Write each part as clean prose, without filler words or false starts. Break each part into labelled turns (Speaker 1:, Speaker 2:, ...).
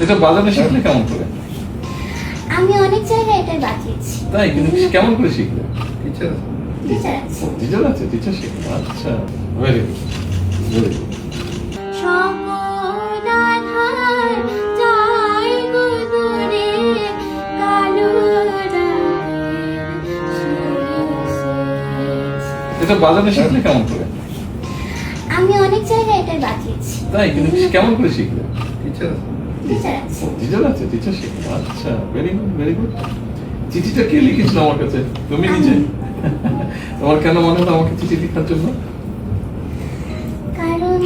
Speaker 1: এটা বাজানো শিখলে কেমন করে?
Speaker 2: আমি অনেক জায়গায় এটা বাজিয়েছি।
Speaker 1: তাই, কিন্তু কেমন করে শিখলে?
Speaker 2: টিচার আছে।
Speaker 1: টিচার আছে, টিচার শিখলে। আচ্ছা, ভেরি গুড, ভেরি গুড। এটা বাজানো শিখলে কেমন করে?
Speaker 2: আমি অনেক জায়গায় এটা বাজিয়েছি।
Speaker 1: তাই, কিন্তু কেমন করে শিখলে?
Speaker 2: টিচার আছে।
Speaker 1: টিচার আছে, টিচার শিখলে। আচ্ছা, ভেরি গুড, ভেরি গুড। চিঠিটা কে লিখেছিল আমার কাছে? তুমি নিজে? তোমার কেন মনে হলো আমাকে চিঠি লেখার জন্য?
Speaker 2: কারণ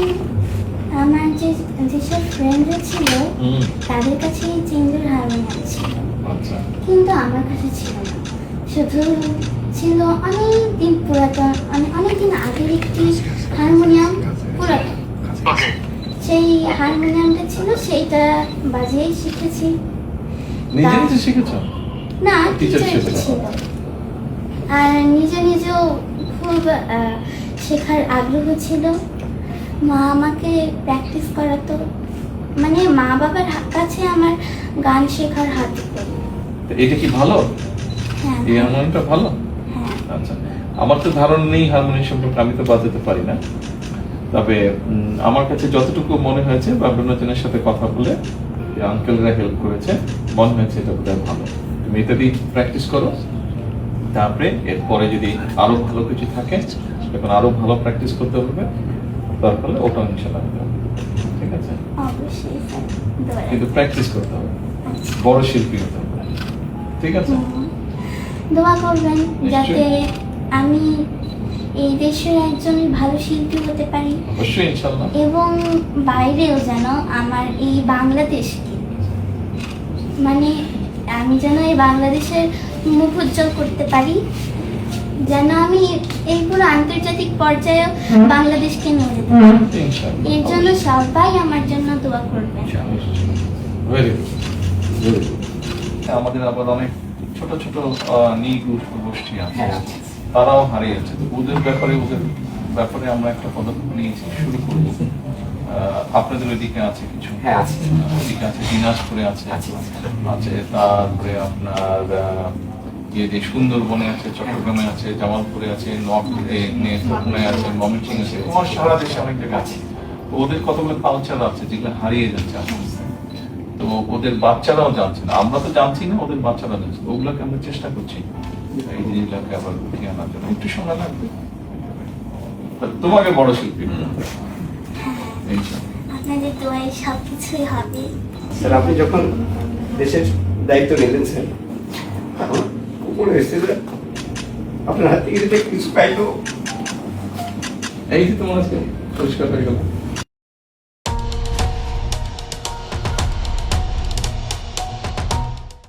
Speaker 2: আমার যেসব ফ্রেন্ডরা ছিল তাদের কাছে চিঙ্গল হারমোনিয়াম ছিল,
Speaker 1: আচ্ছা,
Speaker 2: কিন্তু আমার কাছে ছিল না। শুধু ছিল অনেক দিন পুরাতন, অনেক দিন আগের একটি হারমোনিয়াম, পুরাতন। সেই হারমোনিয়ামটা ছিল, সেইটা বাজিয়েই শিখেছি।
Speaker 1: নিজে নিজে শিখেছ?
Speaker 2: না,
Speaker 1: টিচার
Speaker 2: টিচার
Speaker 1: ছিল।
Speaker 2: ছিল। আর নিজে নিজেও খুব শেখার আগ্রহ ছিল। মা আমাকে প্র্যাকটিস করাতো, মানে মা বাবার কাছে আমার গান শেখার হাত পড়ে।
Speaker 1: এটা কি ভালো?
Speaker 2: হ্যাঁ,
Speaker 1: এই হারমোনিয়ামটা ভালো?
Speaker 2: হ্যাঁ।
Speaker 1: আচ্ছা, আমার তো ধারণা নেই হারমোনিয়াম সম্পর্কে, আমি তো বাজাতে পারি না। তবে আমার কাছে যতটুকু মনে হয়েছে বা অন্যজনের সাথে কথা বলে আঙ্কেলরা হেল্প করেছে, মনে হয়েছে এটা বোধহয় ভালো। তুমি এটা দিয়ে প্র্যাকটিস করো, তারপরে এরপরে যদি আরো ভালো কিছু থাকে তখন আরো ভালো প্র্যাকটিস করতে হবে, দরকার হলে ওটা ইনশাআল্লাহ হবে। ঠিক আছে,
Speaker 2: অবশ্যই স্যার, দোয়া
Speaker 1: কিন্তু প্র্যাকটিস করতে হবে, বড় শিল্পী হতে হবে। ঠিক আছে,
Speaker 2: দোয়া করবেন যাতে
Speaker 1: নিশ্চয়ই।
Speaker 2: আমি এই দেশের একজন ভালো শিল্পী হতে পারি,
Speaker 1: অবশ্যই ইনশাআল্লাহ।
Speaker 2: এবং বাইরেও যেন আমার এই বাংলাদেশকে, মানে আমি যেন এই বাংলাদেশের মুখ উজ্জ্বল করতে পারি, যেন আমি এই পুরো আন্তর্জাতিক পর্যায়ে বাংলাদেশকে নিয়ে যেতে পারি।
Speaker 1: ইনশাআল্লাহ,
Speaker 2: এর জন্য সবাই আমার জন্য দোয়া করবেন।
Speaker 1: Very good, very good. আমাদের আবার অনেক ছোট ছোট গোষ্ঠী আছে, তারাও হারিয়েছে। তো ওদের ব্যাপারে আমরা একটা পদক্ষেপ নিয়েছি, শুরু করব। আপনাদের ওইদিকে আছে কিছু?
Speaker 3: হ্যাঁ, আছে।
Speaker 1: ওইদিকে আছে, দিনাজপুরে আছে,
Speaker 3: আছে।
Speaker 1: তারপরে আপনার সুন্দরবনে আছে, চট্টগ্রামে আছে, জামালপুরে আছে, নেত্রকোনায় আছে, ময়মনসিংহে আছে, তোমার সারা দেশে অনেক জায়গায় আছে। তো ওদের কতগুলো কালচার আছে যেগুলো হারিয়ে যাচ্ছে আস্তে আস্তে। তো ওদের বাচ্চারাও জানছে না, আমরা তো জানছি না, ওদের বাচ্চারা জানছে। ওগুলোকে আমরা চেষ্টা করছি এই জিনিসগুলোকে আবার উঠিয়ে আনার জন্য। একটু সময় লাগবে, তোমাকে বড় শিল্পী
Speaker 2: আপনাদের দোয়ায় সবকিছুই হবে।
Speaker 3: স্যার, আপনি যখন দেশের দায়িত্ব নিলেন স্যার, তখন উপরে এসে আপনার হাত থেকে কিছু পাইলো।
Speaker 1: এই যে তোমার আজকে পরিষ্কার হয়ে গেল।